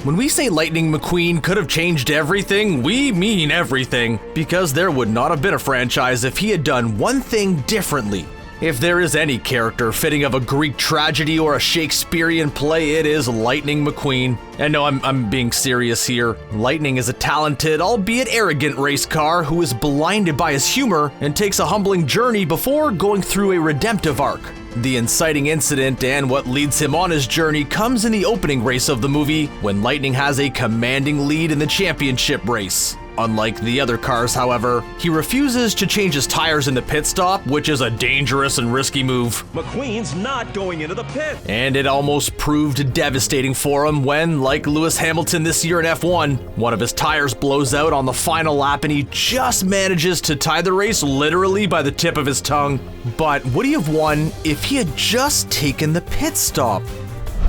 When we say Lightning McQueen could have changed everything, we mean everything, because there would not have been a franchise if he had done one thing differently. If there is any character fitting of a Greek tragedy or a Shakespearean play, it is Lightning McQueen. And no, I'm being serious here. Lightning is a talented, albeit arrogant race car who is blinded by his humor and takes a humbling journey before going through a redemptive arc. The inciting incident and what leads him on his journey comes in the opening race of the movie, when Lightning has a commanding lead in the championship race. Unlike the other cars, however, he refuses to change his tires in the pit stop, which is a dangerous and risky move. McQueen's not going into the pit! And it almost proved devastating for him when, like Lewis Hamilton this year in F1, one of his tires blows out on the final lap and he just manages to tie the race literally by the tip of his tongue. But would he have won if he had just taken the pit stop?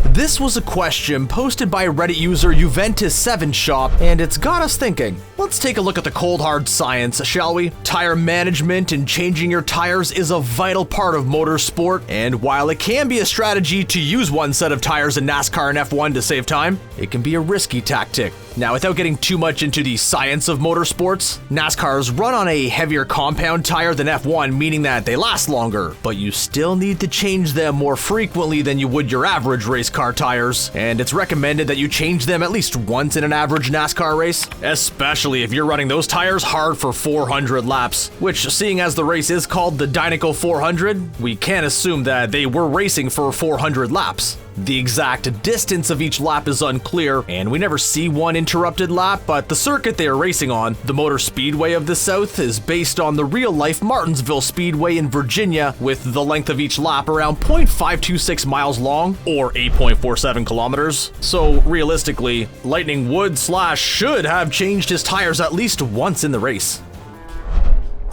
This was a question posted by Reddit user Juventus7Shop, and it's got us thinking. Let's take a look at the cold hard science, shall we? Tire management and changing your tires is a vital part of motorsport, and while it can be a strategy to use one set of tires in NASCAR and F1 to save time, it can be a risky tactic. Now, without getting too much into the science of motorsports, NASCARs run on a heavier compound tire than F1, meaning that they last longer, but you still need to change them more frequently than you would your average race car tires, and it's recommended that you change them at least once in an average NASCAR race, especially if you're running those tires hard for 400 laps, which, seeing as the race is called the Dynaco 400, we can assume that they were racing for 400 laps. The exact distance of each lap is unclear, and we never see one interrupted lap, but the circuit they are racing on, the Motor Speedway of the South, is based on the real-life Martinsville Speedway in Virginia, with the length of each lap around 0.526 miles long, or 8.47 kilometers. So, realistically, Lightning should have changed his tires at least once in the race.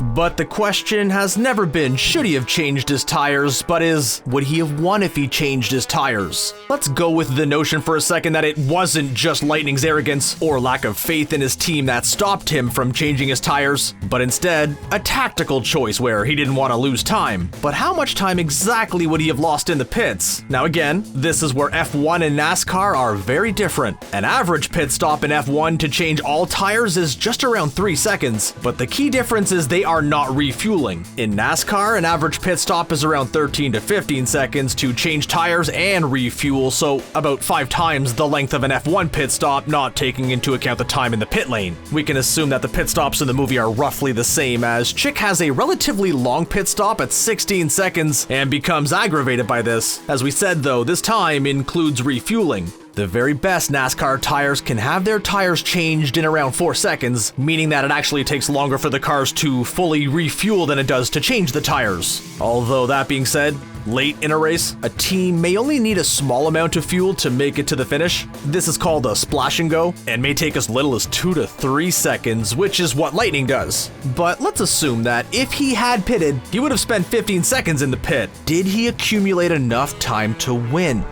But the question has never been should he have changed his tires, but is would he have won if he changed his tires? Let's go with the notion for a second that it wasn't just Lightning's arrogance or lack of faith in his team that stopped him from changing his tires, but instead a tactical choice where he didn't want to lose time. But how much time exactly would he have lost in the pits? Now again, this is where F1 and NASCAR are very different. An average pit stop in F1 to change all tires is just around 3 seconds, but the key difference is they are not refueling. In NASCAR, an average pit stop is around 13 to 15 seconds to change tires and refuel, so about 5 times the length of an F1 pit stop, not taking into account the time in the pit lane. We can assume that the pit stops in the movie are roughly the same, as Chick has a relatively long pit stop at 16 seconds and becomes aggravated by this. As we said though, this time includes refueling. The very best NASCAR tires can have their tires changed in around 4 seconds, meaning that it actually takes longer for the cars to fully refuel than it does to change the tires. Although that being said, late in a race, a team may only need a small amount of fuel to make it to the finish. This is called a splash and go, and may take as little as 2 to 3 seconds, which is what Lightning does. But let's assume that if he had pitted, he would have spent 15 seconds in the pit. Did he accumulate enough time to win?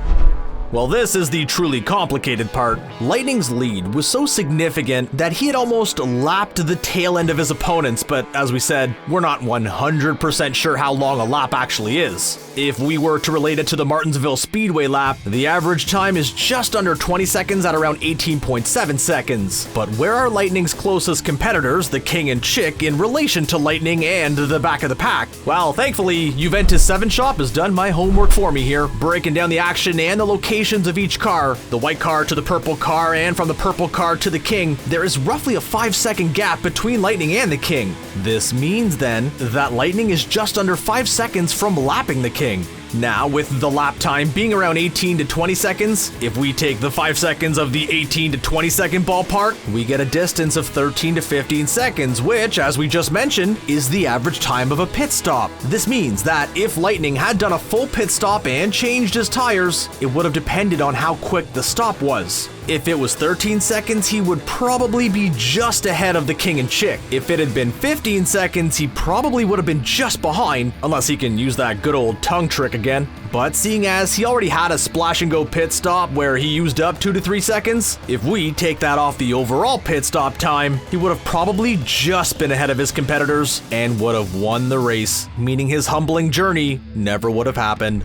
Well, this is the truly complicated part. Lightning's lead was so significant that he had almost lapped the tail end of his opponents, but as we said, we're not 100% sure how long a lap actually is. If we were to relate it to the Martinsville Speedway lap, the average time is just under 20 seconds at around 18.7 seconds. But where are Lightning's closest competitors, the King and Chick, in relation to Lightning and the back of the pack? Well, thankfully, Juventus7Shop has done my homework for me here, breaking down the action and the locations of each car, the white car to the purple car, and from the purple car to the King. There is roughly a 5-second gap between Lightning and the King. This means then that Lightning is just under 5 seconds from lapping the King. Now, with the lap time being around 18 to 20 seconds, if we take the 5 seconds of the 18 to 20 second ballpark, we get a distance of 13 to 15 seconds, which, as we just mentioned, is the average time of a pit stop. This means that if Lightning had done a full pit stop and changed his tires, it would have depended on how quick the stop was. If it was 13 seconds, he would probably be just ahead of the King and Chick. If it had been 15 seconds, he probably would have been just behind, unless he can use that good old tongue trick again. But seeing as he already had a splash and go pit stop where he used up 2 to 3 seconds, if we take that off the overall pit stop time, he would have probably just been ahead of his competitors and would have won the race, meaning his humbling journey never would have happened.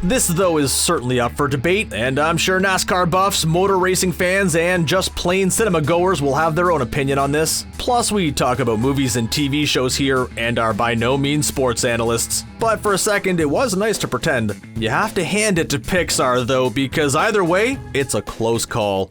This, though, is certainly up for debate, and I'm sure NASCAR buffs, motor racing fans, and just plain cinema goers will have their own opinion on this. Plus, we talk about movies and TV shows here, and are by no means sports analysts. But for a second, it was nice to pretend. You have to hand it to Pixar, though, because either way, it's a close call.